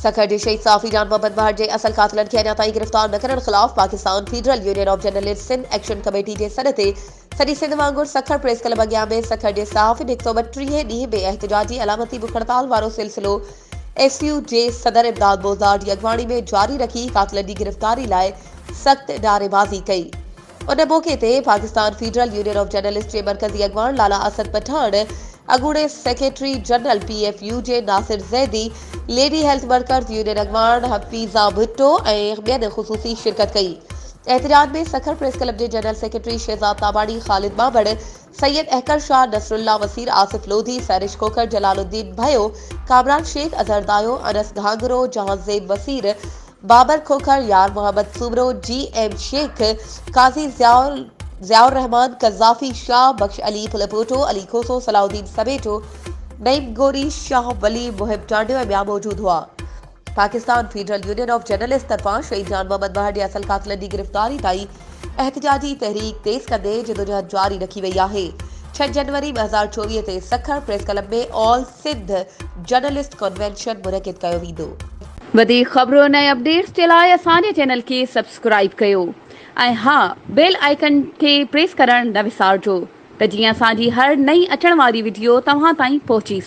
सखर जे शहीद साफ़ी जान मोहम्मद बहार जे असल कातिलनि खे अञा ताईं गिरफ़्तार न करण ख़िलाफ़ Pakistan federal union of journalist Sindh action committee जे सॾ ते सॼी सिंध वांगुरु सखर प्रेस क्लब अॻियां में सखर जे सहाफ़िन 132 ॾींहं में एहतिजाजी अलामती बुख हड़ताल वारो सिलसिलो एसयू जे सदर इमदाद बोज़दार जी अॻवानी में जारी रखी कातिलनि जी गिरफ़्तारी लाइ सख़्त नारेबाज़ी कई। उन मौके ते Pakistan federal union of journalist जे मरकज़ी अॻवान लाला असद पठान, अॻूणे सेक्रेटरी जनरल PFU जे Nasir Zaidi, lady health workers union अॻवान हफ़ीज़ा भुट्टो ऐं ॿियनि ख़ुसूसी शिरकत कई। एहतिजाज में सखर प्रेस क्लब जे जनरल सेक्रेटरी शहजाद ताबाणी, ख़ालिद बाबर, सैयद अहकर शाह, नसरुल्ला वसीर, आसिफ लोधी, फैरिश खोखर, जलालुद्दीन भयो, कामरान शेख, अजहर दायो, अनस घांगरो, जहांज़ेब वसीर, बाबर खोखर, यार मोहम्मद सुमरो, GM शेख, काजी ज़ियाउर रहमान, कज़ाफ़ी शाह, बख्श अली फुलपोटो, अली खोसो, सलाउद्दीन समेटो, नईम गोरी, शाह वली, मुहिब टांडियो ऐं ॿिया मौजूद हुआ। Pakistan federal union of journalist तरफ़ां शहीद जान मोहम्मद बहार जे असल कातिलनि जी गिरफ़्तारी ताईं एहतिजाजी तहरीक तेज़ कंदे जिदोजहद जारी रखी वई आहे। 6 जनवरी 2024 ते सखर प्रेस क्लब में ऑल सिंध जर्नलिस्ट कन्वेंशन मुनक़िद कयो वेंदो। वधीक ख़बरूं ऐं अपडेट्स जे लाइ असांजे चैनल खे सब्सक्राइब कयो ऐं हा, बेल आइकन खे प्रेस करणु न विसारिजो त जीअं असांजी हर नई अचण वारी वीडियो तव्हां ताईं पहुची